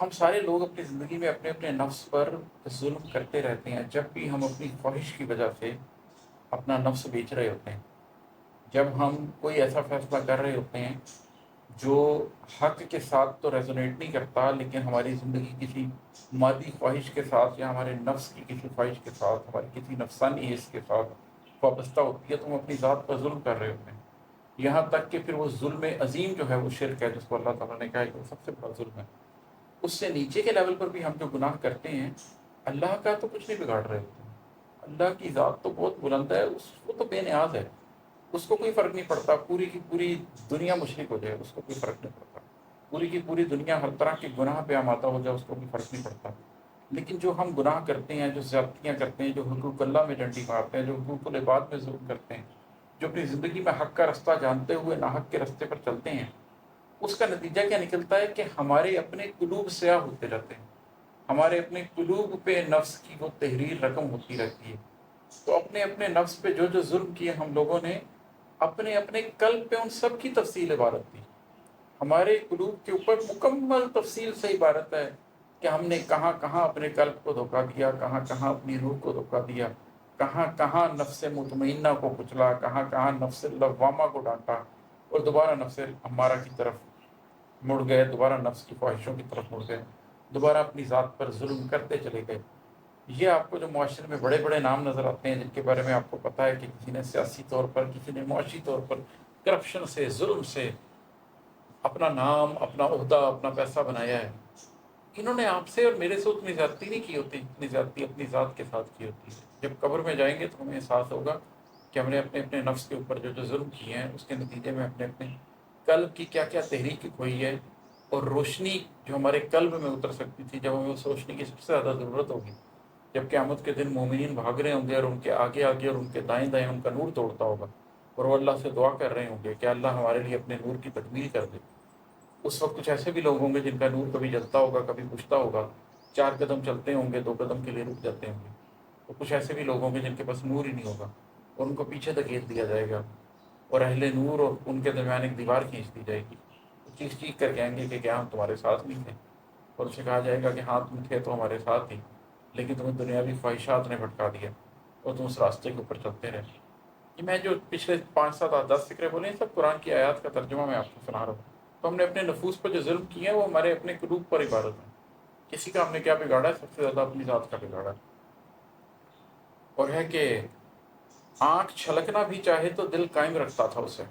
ہم سارے لوگ اپنی زندگی میں اپنے اپنے نفس پر ظلم کرتے رہتے ہیں جب بھی ہم اپنی خواہش کی وجہ سے اپنا نفس بیچ رہے ہوتے ہیں، جب ہم کوئی ایسا فیصلہ کر رہے ہوتے ہیں جو حق کے ساتھ تو ریزونیٹ نہیں کرتا، لیکن ہماری زندگی کسی مادی خواہش کے ساتھ یا ہمارے نفس کی کسی خواہش کے ساتھ، ہماری کسی نفسانی حص کے ساتھ وابستہ ہوتی ہے، تو ہم اپنی ذات پر ظلم کر رہے ہوتے ہیں، یہاں تک کہ پھر وہ ظلم عظیم جو ہے وہ شرک ہے، جس کو اللہ تعالیٰ نے کہا کہ وہ سب سے بڑا ظلم ہے۔ اس سے نیچے کے لیول پر بھی ہم جو گناہ کرتے ہیں، اللہ کا تو کچھ نہیں بگاڑ رہے ہوتے ہیں۔ اللہ کی ذات تو بہت بلند ہے، وہ تو بے نیاز ہے، اس کو کوئی فرق نہیں پڑتا پوری کی پوری دنیا مشرک ہو جائے، اس کو کوئی فرق نہیں پڑتا، پوری کی پوری دنیا ہر طرح کے گناہ پہ آمادہ ہو جائے، اس کو کوئی فرق نہیں پڑتا۔ لیکن جو ہم گناہ کرتے ہیں، جو زیادتیاں کرتے ہیں، جو حقوق اللہ میں ڈنڈی مارتے ہیں، جو حقوق العباد میں ظلم کرتے ہیں، جو اپنی زندگی میں حق کا رستہ جانتے ہوئے ناحق کے رستے پر چلتے ہیں، اس کا نتیجہ کیا نکلتا ہے کہ ہمارے اپنے قلوب سیاہ ہوتے رہتے ہیں، ہمارے اپنے قلوب پہ نفس کی وہ تحریر رقم ہوتی رہتی ہے۔ تو اپنے اپنے نفس پہ جو جو ظلم کیے ہم لوگوں نے، اپنے اپنے قلب پہ ان سب کی تفصیل عبارت دی، ہمارے قلوب کے اوپر مکمل تفصیل سے عبارت ہے کہ ہم نے کہاں کہاں اپنے قلب کو دھوکہ دیا، کہاں کہاں اپنی روح کو دھوکہ دیا، کہاں کہاں نفس مطمئنہ کو کچلا، کہاں کہاں نفس لوامہ کو ڈانٹا، اور دوبارہ نفس ہمارا کی طرف مڑ گئے، دوبارہ نفس کی خواہشوں کی طرف مڑ گئے، دوبارہ اپنی ذات پر ظلم کرتے چلے گئے۔ یہ آپ کو جو معاشرے میں بڑے بڑے نام نظر آتے ہیں، جن کے بارے میں آپ کو پتہ ہے کہ کسی نے سیاسی طور پر، کسی نے معاشی طور پر کرپشن سے، ظلم سے اپنا نام، اپنا عہدہ، اپنا پیسہ بنایا ہے، انہوں نے آپ سے اور میرے سے اتنی زیادتی نہیں کی ہوتی جتنی زیادتی اپنی ذات کے ساتھ کی ہوتی ہے۔ جب قبر میں جائیں گے تو ہمیں احساس ہوگا کہ ہم نے اپنے اپنے نفس کے اوپر جو جو ظلم کیے ہیں، اس کے نتیجے میں اپنے اپنے قلب کی کیا کیا تحریک کھوئی ہے، اور روشنی جو ہمارے قلب میں اتر سکتی تھی، جب ہمیں اس روشنی کی سب سے زیادہ ضرورت ہوگی، جب قیامت کے دن مومنین بھاگ رہے ہوں گے اور ان کے آگے آگے اور ان کے دائیں دائیں ان کا نور توڑتا ہوگا، اور وہ اللہ سے دعا کر رہے ہوں گے کہ اللہ ہمارے لیے اپنے نور کی تکمیل کر دے۔ اس وقت کچھ ایسے بھی لوگ ہوں گے جن کا نور کبھی جلتا ہوگا، کبھی بجھتا ہوگا، 4 قدم چلتے ہوں گے، 2 قدم کے لیے رک جاتے ہوں گے، اور کچھ ایسے بھی لوگ ہوں گے جن کے پاس نور ہی نہیں ہوگا، اور ان کو پیچھے دھکیل دیا جائے گا، اور اہل نور اور ان کے درمیان ایک دیوار کھینچ دی جائے گی۔ وہ چیخ چیخ کر کہیں گے کہ کیا ہم تمہارے ساتھ نہیں تھے؟ اور اسے کہا جائے گا کہ ہاں تم تھے تو ہمارے ساتھ ہی، لیکن تمہیں دنیاوی خواہشات نے بھٹکا دیا اور تم اس راستے کے اوپر چلتے رہے۔ کہ میں جو پچھلے 5 7 8 10 فکرے بولے ہیں، سب قرآن کی آیات کا ترجمہ میں آپ کو سنا رہا ہوں۔ تو ہم نے اپنے نفوس پر جو ظلم کیے ہیں وہ ہمارے اپنے قلوب پر عبارت ہیں۔ کسی کا ہم نے کیا بگاڑا ہے؟ سب سے زیادہ اپنی ذات کا بگاڑا ہے۔ اور ہے کہ آنکھ چھلکنا بھی چاہے تو دل قائم رکھتا تھا اسے،